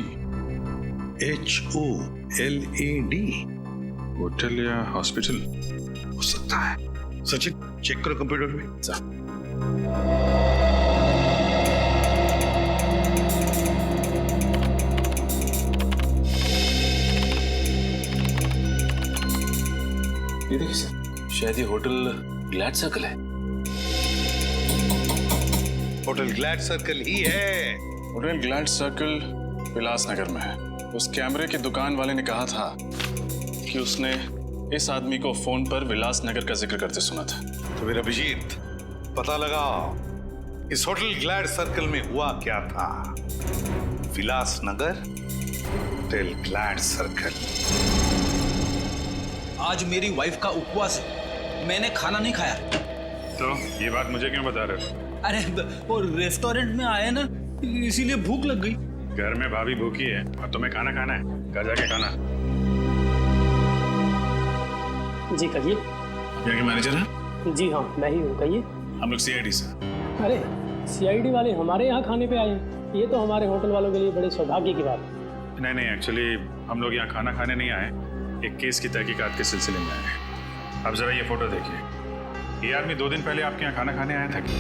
HOLAD? होटल या हॉस्पिटल हो सकता है। सचिन, चेक करो कंप्यूटर में। ये देखिए सर, शायद ये होटल ग्लैड सर्कल है। होटल ग्लैड सर्कल ही है। होटल ग्लैड सर्कल विलासनगर में है। उस कैमरे की दुकान वाले ने कहा था कि उसने इस आदमी को फोन पर विलासनगर का जिक्र करते सुना था। तो फिर अभिजीत, पता लगाओ इस होटल ग्लैड सर्कल में हुआ क्या था। Vilasnagar, hotel glad circle. आज मेरी वाइफ का उपवास है, मैंने खाना नहीं खाया। तो ये बात मुझे क्यों बता रहे हो? अरे वो रेस्टोरेंट में आए ना, इसीलिए भूख लग गई। घर में भाभी भूखी है और तुम्हें खाना खाना है, घर जाके खाना। जी कहिए। यहाँ के मैनेजर हैं? जी हाँ, मैं ही हूँ, कहिए। हम लोग CID से। अरे CID वाले हमारे यहाँ खाने पे आए हैं, ये तो हमारे होटल वालों के लिए बड़े सौभाग्य की बात है। नहीं, एक्चुअली हम लोग यहाँ खाना खाने नहीं आए, एक केस की तहकीकात के सिलसिले में आए हैं। अब जरा ये फोटो देखिए। ये आदमी 2 दिन पहले आपके यहाँ खाना खाने आया था क्या?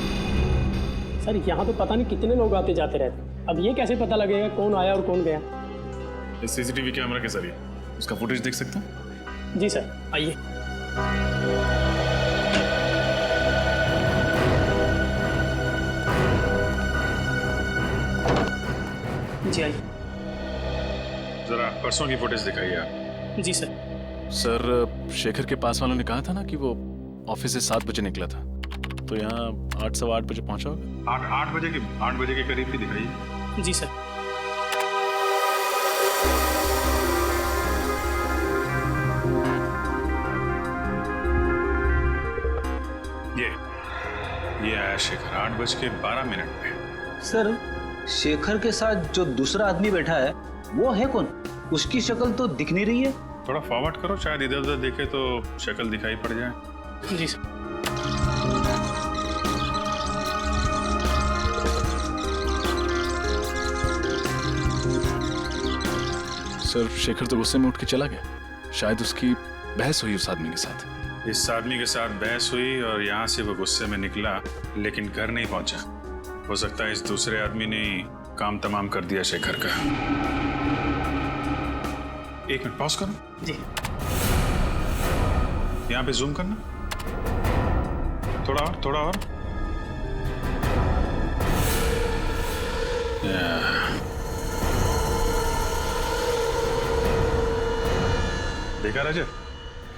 सर, यहाँ तो पता नहीं कितने लोग आते जाते रहते, अब ये कैसे पता लगेगा कौन आया और कौन गया? इस CCTV कैमरा के जरिए उसका फुटेज देख सकते हैं? जी सर, आइए। जी आइए। जरा परसों की फुटेज दिखाइए आप। जी सर। सर, शेखर के पास वालों ने कहा था ना कि वो ऑफिस से 7 बजे निकला था, तो यहाँ 8 सवा 8 बजे पहुंचा होगा। 8 बजे के करीब ही दिखाइए। जी सर। ये आया शेखर 8:12 पे। सर, शेखर के साथ जो दूसरा आदमी बैठा है वो है कौन? उसकी शक्ल तो दिख नहीं रही है। थोड़ा फॉरवर्ड करो, शायद इधर उधर देखे तो शक्ल दिखाई पड़ जाए। जी सर। सर, शेखर तो गुस्से में उठ के चला गया। शायद उसकी बहस हुई उस आदमी के साथ। इस आदमी के साथ बहस हुई और यहाँ से वो गुस्से में निकला, लेकिन घर नहीं पहुंचा। हो सकता है इस दूसरे आदमी ने काम तमाम कर दिया शेखर का। 1 मिनट पॉज करो। जी। यहाँ पे जूम करना, थोड़ा और। देखा रजत?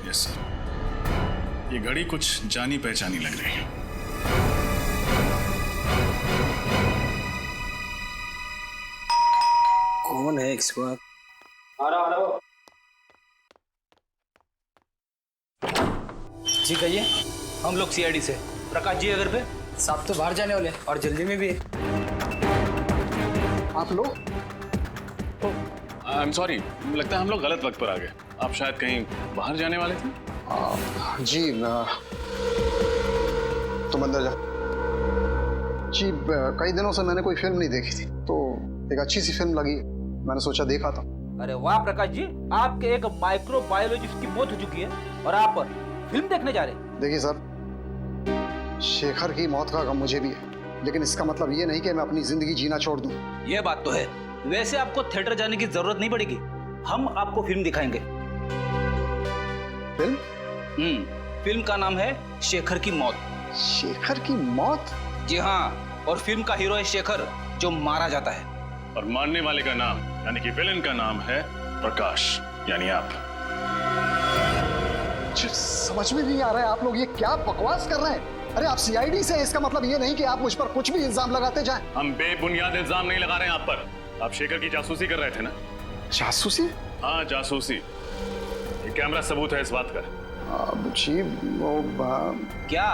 Yes sir. ये घड़ी कुछ जानी पहचानी लग रही है। कौन है इस वक्त? आ रहा। जी कहिए। हम लोग सीआईडी से। प्रकाश जी अगर पे साहब तो बाहर जाने वाले और जल्दी में भी है। आप लोग? आई एम सॉरी, लगता है हम लोग गलत वक्त पर आ गए। आप शायद कहीं बाहर जाने वाले थे। जी, तुम अंदर जाओ। जी, कई दिनों से मैंने कोई फिल्म नहीं देखी थी, तो एक अच्छी सी फिल्म लगी, मैंने सोचा देखा था। अरे वाह प्रकाश जी, आपके एक माइक्रोबायोलॉजिस्ट की मौत हो चुकी है और आप फिल्म देखने जा रहे हैं। देखिए सर, शेखर की मौत का गम मुझे भी है, लेकिन इसका मतलब ये नहीं कि मैं अपनी जिंदगी जीना छोड़ दूं। ये बात तो है। वैसे आपको थिएटर जाने की जरूरत नहीं पड़ेगी, हम आपको फिल्म दिखाएंगे। फिल्म? फिल्म का नाम है शेखर की मौत। शेखर की मौत? जी हाँ, और फिल्म का हीरो है शेखर, जो मारा जाता है। और मारने वाले का नाम, यानी कि विलेन का नाम है प्रकाश, यानी आप। समझ में नहीं आ रहा है, आप लोग ये क्या बकवास कर रहे हैं? अरे आप सीआईडी से हैं, इसका मतलब ये नहीं कि आप मुझ पर कुछ भी इल्जाम लगाते जाएं। हम बेबुनियाद इल्जाम नहीं लगा रहे हैं आप पर। आप शेखर की जासूसी कर रहे थे ना? जासूसी? हाँ, जासूसी। ये कैमरा सबूत है इस बात का। जी, वो क्या?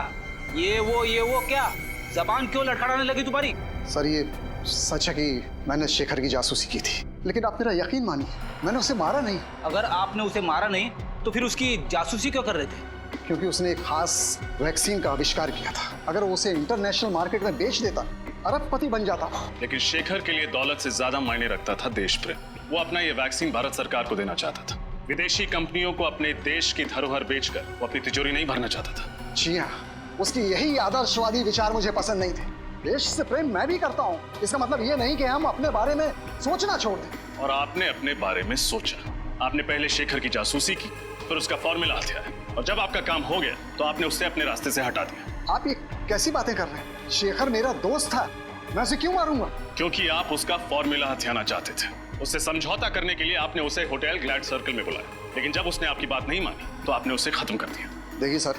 ये वो क्या? जबान क्यों लड़खड़ाने लगी तुम्हारी? सर, ये सच है कि मैंने शेखर की जासूसी की थी, लेकिन आप मेरा यकीन मानिए, मैंने उसे मारा नहीं। अगर आपने उसे मारा नहीं तो फिर उसकी जासूसी क्यों कर रहे थे? क्योंकि उसने एक खास वैक्सीन का आविष्कार किया था। अगर वो उसे इंटरनेशनल मार्केट में बेच देता, अरबपति बन जाता। लेकिन शेखर के लिए दौलत से ज्यादा मायने रखता था देश प्रेम। वो अपना ये वैक्सीन भारत सरकार को देना चाहता था। विदेशी कंपनियों को अपने देश की धरोहर बेचकर वो अपनी तिजोरी नहीं भरना चाहता था। जी हाँ, उसकी यही आदर्शवादी विचार मुझे पसंद नहीं थे। देश से प्रेम मैं भी करता हूँ, इसका मतलब ये नहीं कि हम अपने बारे में सोचना छोड़ दें। और आपने अपने बारे में सोचा। आपने पहले शेखर की जासूसी की, फिर उसका फॉर्मूला हथियाया, और जब आपका काम हो गया तो आपने उससे अपने रास्ते से हटा दिया। आप ये कैसी बातें कर रहे हैं? शेखर मेरा दोस्त था, मैं उसे क्यों मारूंगा? क्योंकि आप उसका फॉर्मूला हथियाना चाहते थे। उससे समझौता करने के लिए आपने उसे होटल ग्लैड सर्कल में बुलाया, लेकिन जब उसने आपकी बात नहीं मानी तो आपने उसे खत्म कर दिया। देखिए सर,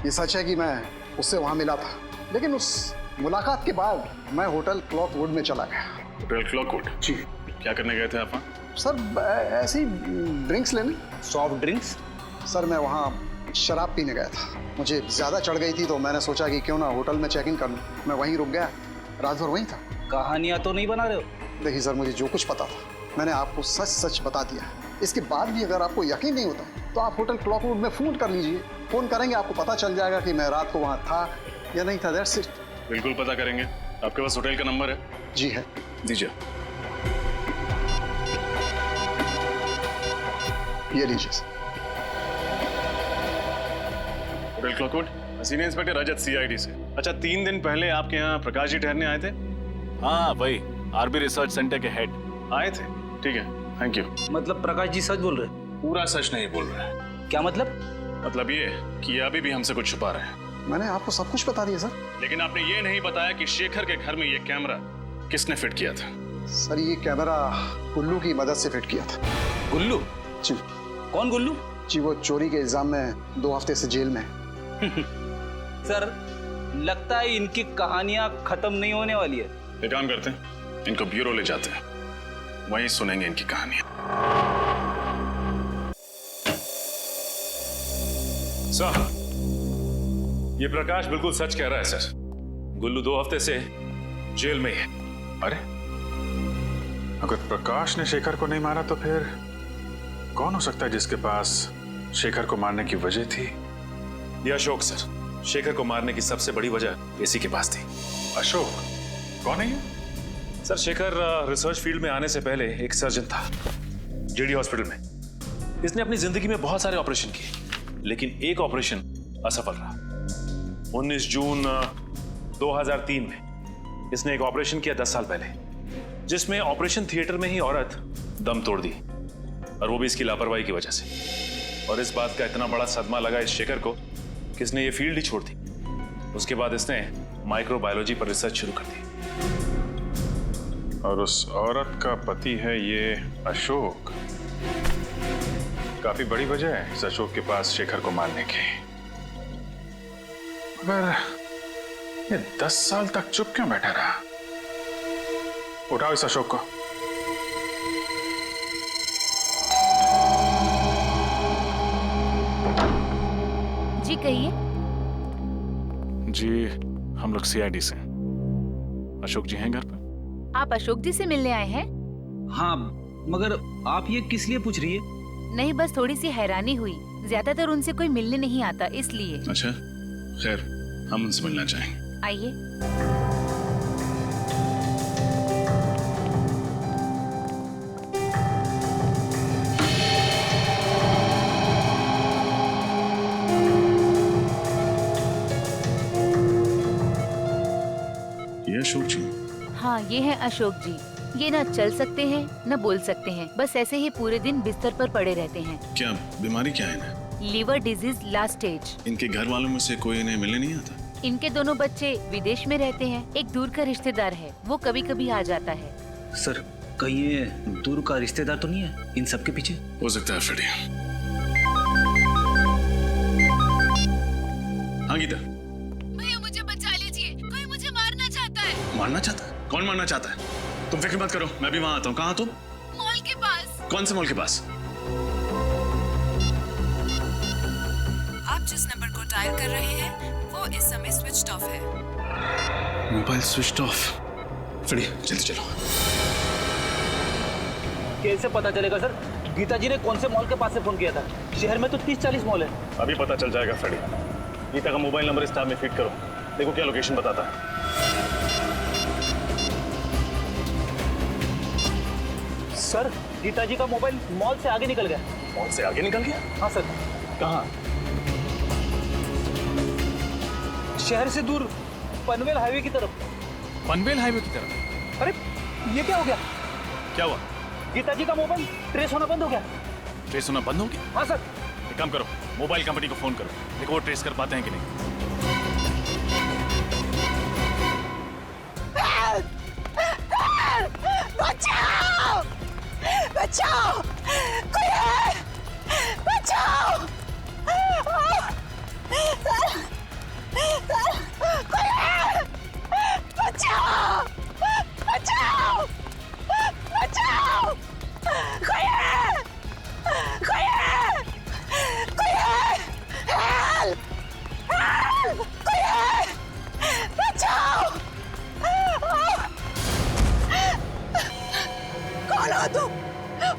ये सच है कि मैं उससे वहां मिला था, लेकिन उस मुलाकात के बाद मैं होटल क्लॉकवुड में चला गया। होटल क्लॉकवुड? जी। क्या करने गए थे आप? सर, ऐसे ही ड्रिंक्स लेने। Soft drinks? सर, मैं वहाँ शराब पीने गया था। मुझे ज़्यादा चढ़ गई थी तो मैंने सोचा कि क्यों ना होटल में चेक इन कर लूँ। मैं वहीं रुक गया, रात भर वहीं था। कहानियाँ तो नहीं बना रहे हो? देखिए सर, मुझे जो कुछ पता था मैंने आपको सच सच बता दिया। इसके बाद भी अगर आपको यकीन नहीं होता तो आप होटल क्लॉकवुड में फ़ोन कर लीजिए। फ़ोन करेंगे, आपको पता चल जाएगा कि मैं रात को वहाँ था या नहीं था। That's it. बिल्कुल पता करेंगे। आपके पास होटल का नंबर है? जी है। दीजिए। ये लीजिए। होटल क्लॉकवुड, सीनियर इंस्पेक्टर रजत, सीआईडी से। अच्छा, 3 दिन पहले आपके यहाँ प्रकाश जी ठहरने आए थे? हाँ, वही आरबी रिसर्च सेंटर के हेड आए थे। ठीक है, थैंक यू। मतलब प्रकाश जी सच बोल रहे? पूरा सच नहीं बोल रहे हैं। क्या मतलब? मतलब ये कि ये अभी भी हमसे कुछ छुपा रहे हैं। मैंने आपको सब कुछ बता दिया सर। लेकिन आपने ये नहीं बताया कि शेखर के घर में ये कैमरा किसने फिट किया था। सर ये कैमरा गुल्लू की मदद से फिट किया था। गुल्लू? जी। कौन गुल्लू? जी वो चोरी के इल्जाम में 2 हफ्ते से जेल में है। सर लगता है इनकी कहानियां खत्म नहीं होने वाली है। एक काम करते हैं, इनको ब्यूरो ले जाते हैं, वहीं सुनेंगे इनकी कहानियां। सर, ये प्रकाश बिल्कुल सच कह रहा है सर। गुल्लू 2 हफ्ते से जेल में ही है। अरे अगर प्रकाश ने शेखर को नहीं मारा तो फिर कौन हो सकता है जिसके पास शेखर को मारने की वजह थी? ये अशोक सर, शेखर को मारने की सबसे बड़ी वजह इसी के पास थी। अशोक? कौन है ये? सर शेखर रिसर्च फील्ड में आने से पहले एक सर्जन था जेडी हॉस्पिटल में। इसने अपनी जिंदगी में बहुत सारे ऑपरेशन किए, लेकिन एक ऑपरेशन असफल रहा। 19 जून 2003 में इसने एक ऑपरेशन किया 10 साल पहले, जिसमें ऑपरेशन थिएटर में ही औरत दम तोड़ दी, और वो भी इसकी लापरवाही की वजह से। और इस बात का इतना बड़ा सदमा लगा इस शेखर को कि इसने ये फील्ड ही छोड़ दी। उसके बाद इसने माइक्रोबायोलॉजी पर रिसर्च शुरू कर दी। और उस औरत का पति है ये अशोक। काफी बड़ी वजह है इस अशोक के पास शेखर को मारने की। मगर ये 10 साल तक चुप क्यों बैठा रहा? उठाओ इस अशोक को। जी कहिए। जी हम लोग सीआईडी से। अशोक जी हैं घर पर? आप अशोक जी से मिलने आए हैं? हाँ, मगर आप ये किस लिए पूछ रही है? नहीं, बस थोड़ी सी हैरानी हुई। ज्यादातर उनसे कोई मिलने नहीं आता, इसलिए। अच्छा, खैर हम उनसे मिलना चाहेंगे। आइए। ये अशोक जी? हाँ, ये है अशोक जी। ये ना चल सकते हैं न बोल सकते हैं, बस ऐसे ही पूरे दिन बिस्तर पर पड़े रहते हैं। क्या बीमारी क्या है इन्हें? Liver disease last stage. इनके घर वालों में से कोई इन्हें मिलने नहीं आता? इनके दोनों बच्चे विदेश में रहते हैं। एक दूर का रिश्तेदार है, वो कभी कभी आ जाता है। सर कहीं ये दूर का रिश्तेदार तो नहीं है इन सब के पीछे? हो सकता है फ्रेडी। हाँ गीता। भैया मुझे बचा लीजिए, कोई मुझे मारना चाहता है। मारना चाहता है? कौन मारना चाहता है? तुम फिक्र मत करो, मैं भी वहां आता हूँ। कहाँ तुम? मॉल के पास। कौन से मॉल के पास? आप जिस नंबर को डायल कर रहे हैं वो इस समय स्विच ऑफ है। Mobile switch off. फ्रेडी जल्दी चलो। कैसे पता चलेगा सर? गीता जी ने कौन से मॉल के पास से फोन किया था? शहर में तो 30-40 मॉल है। अभी पता चल जाएगा फ्रेडी। गीता का मोबाइल नंबर इस टैब में फीड करो, देखो क्या लोकेशन बताता है। सर गीता जी का मोबाइल मॉल से आगे निकल गया। मॉल से आगे निकल गया? हाँ सर। कहाँ? शहर से दूर पनवेल हाईवे की तरफ। पनवेल हाईवे की तरफ? अरे ये क्या हो गया? क्या हुआ? गीता जी का मोबाइल ट्रेस होना बंद हो गया। ट्रेस होना बंद हो गया? हाँ सर। एक काम करो, मोबाइल कंपनी को फोन करो, देखो वो ट्रेस कर पाते हैं कि नहीं। बचाओ! बचाओ! कोई है! बचाओ! कोई है! बचाओ! बचाओ! बचाओ! कोई है! कोई है! कोई है! हेल्प! हेल्प! कोई है! बचाओ! कौन हो तुम?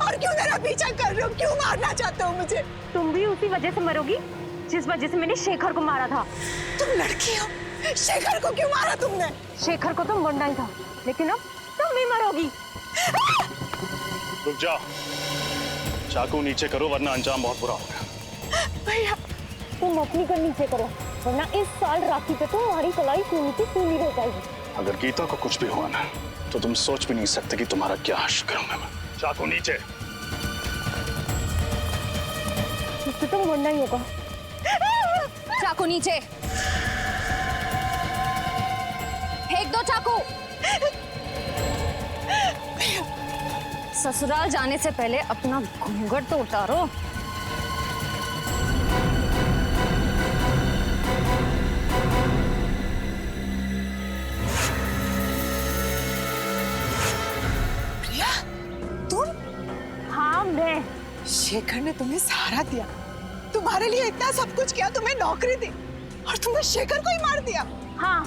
और क्यों मेरा पीछा कर रहे हो? क्यों मारना चाहते हो मुझे? तुम भी उसी वजह से मरोगी जिस वजह से मैंने शेखर को मारा था। तुम लड़की हो, शेखर को क्यों मारा तुमने? शेखर को तो मरना ही था, लेकिन अब तुम भी मरोगी। रुक जाओ, चाकू नीचे करो वरना अंजाम बहुत बुरा होगा। भैया तुम अपनी गन नीचे करो, वरना इस साल राखी पे तुम्हारी कलाई सूनी की सूनी रह जाएगी। अगर गीता को कुछ भी हुआ ना तो तुम सोच भी नहीं सकते कि तुम्हारा क्या हश्र करूंगा मैं। चाकू नीचे। मरना ही होगा। चाकू नीचे फेंक दो, चाकू। ससुराल जाने से पहले अपना घूंघट तो उतारो। प्रिया, तुम? हाँ मैं। शेखर ने तुम्हें सहारा दिया, तुम्हारे लिए इतना सब कुछ किया, तुम्हें नौकरी दी, और तुमने शेखर को ही मार दिया। हाँ,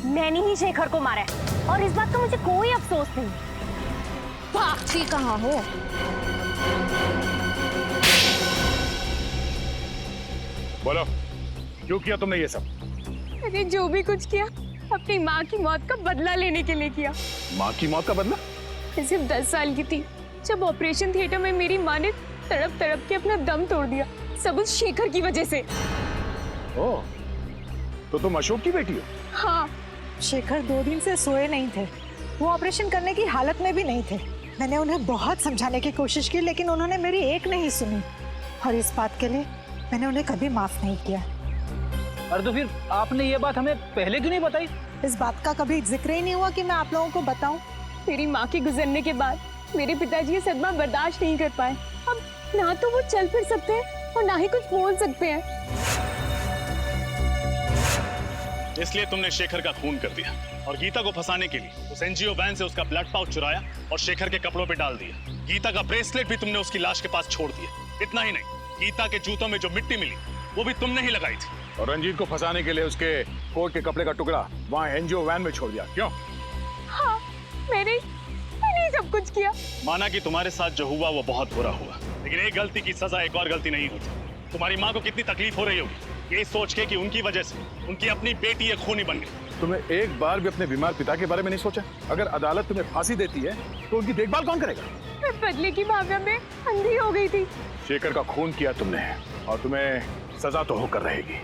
मैंने ही शेखर को मारा है और इस बात का मुझे कोई अफसोस नहीं। भागती कहाँ हो? बोलो, क्यों किया तुमने ये सब? अरे जो भी कुछ किया अपनी माँ की मौत का बदला लेने के लिए किया। माँ की मौत का बदला? मैं सिर्फ 10 साल की थी जब ऑपरेशन थिएटर में मेरी माँ ने तड़प तड़प के अपना दम तोड़ दिया, सब उस शेखर की वजह से। ओह, तो तुम अशोक की बेटी हो? हाँ। शेखर 2 दिन से सोए नहीं थे, वो ऑपरेशन करने की हालत में भी नहीं थे। मैंने उन्हें बहुत समझाने की कोशिश की, लेकिन उन्होंने मेरी एक नहीं सुनी, और इस बात के लिए मैंने उन्हें कभी माफ नहीं किया। अरे तो फिर आपने ये बात हमें पहले क्यों नहीं बताई? इस बात का कभी जिक्र ही नहीं हुआ कि मैं आप लोगों को बताऊं। मेरी माँ के गुजरने के बाद मेरे पिताजी ये सदमा बर्दाश्त नहीं कर पाए। अब ना तो वो चल फिर सकते हैं और ना ही कुछ बोल सकते हैं। इसलिए तुमने शेखर का खून कर दिया और गीता को फंसाने के लिए उस एनजीओ वैन से उसका ब्लड पाउच चुराया और शेखर के कपड़ों पे डाल दिया। गीता का ब्रेसलेट भी तुमने उसकी लाश के पास छोड़ दिया। इतना ही नहीं, गीता के जूतों में जो मिट्टी मिली वो भी तुमने ही लगाई थी। और रंजीत को फंसाने के लिए उसके कोट के कपड़े का टुकड़ा वहाँ एनजीओ वैन में छोड़ दिया, क्यों? हाँ, मैंने सब कुछ किया। माना कि तुम्हारे साथ जो हुआ वो बहुत बुरा हुआ, लेकिन एक गलती की सजा एक और गलती नहीं होती। तुम्हारी माँ को कितनी तकलीफ हो रही होगी ये सोच के कि उनकी वजह से उनकी अपनी बेटी एक खूनी बन गई। तुम्हें एक बार भी अपने बीमार पिता के बारे में नहीं सोचा? अगर अदालत तुम्हें फांसी देती है तो उनकी देखभाल कौन करेगा? मैं बदले की भावना में अंधी हो गई थी। शेखर का खून किया तुमने और तुम्हें सजा तो होकर रहेगी।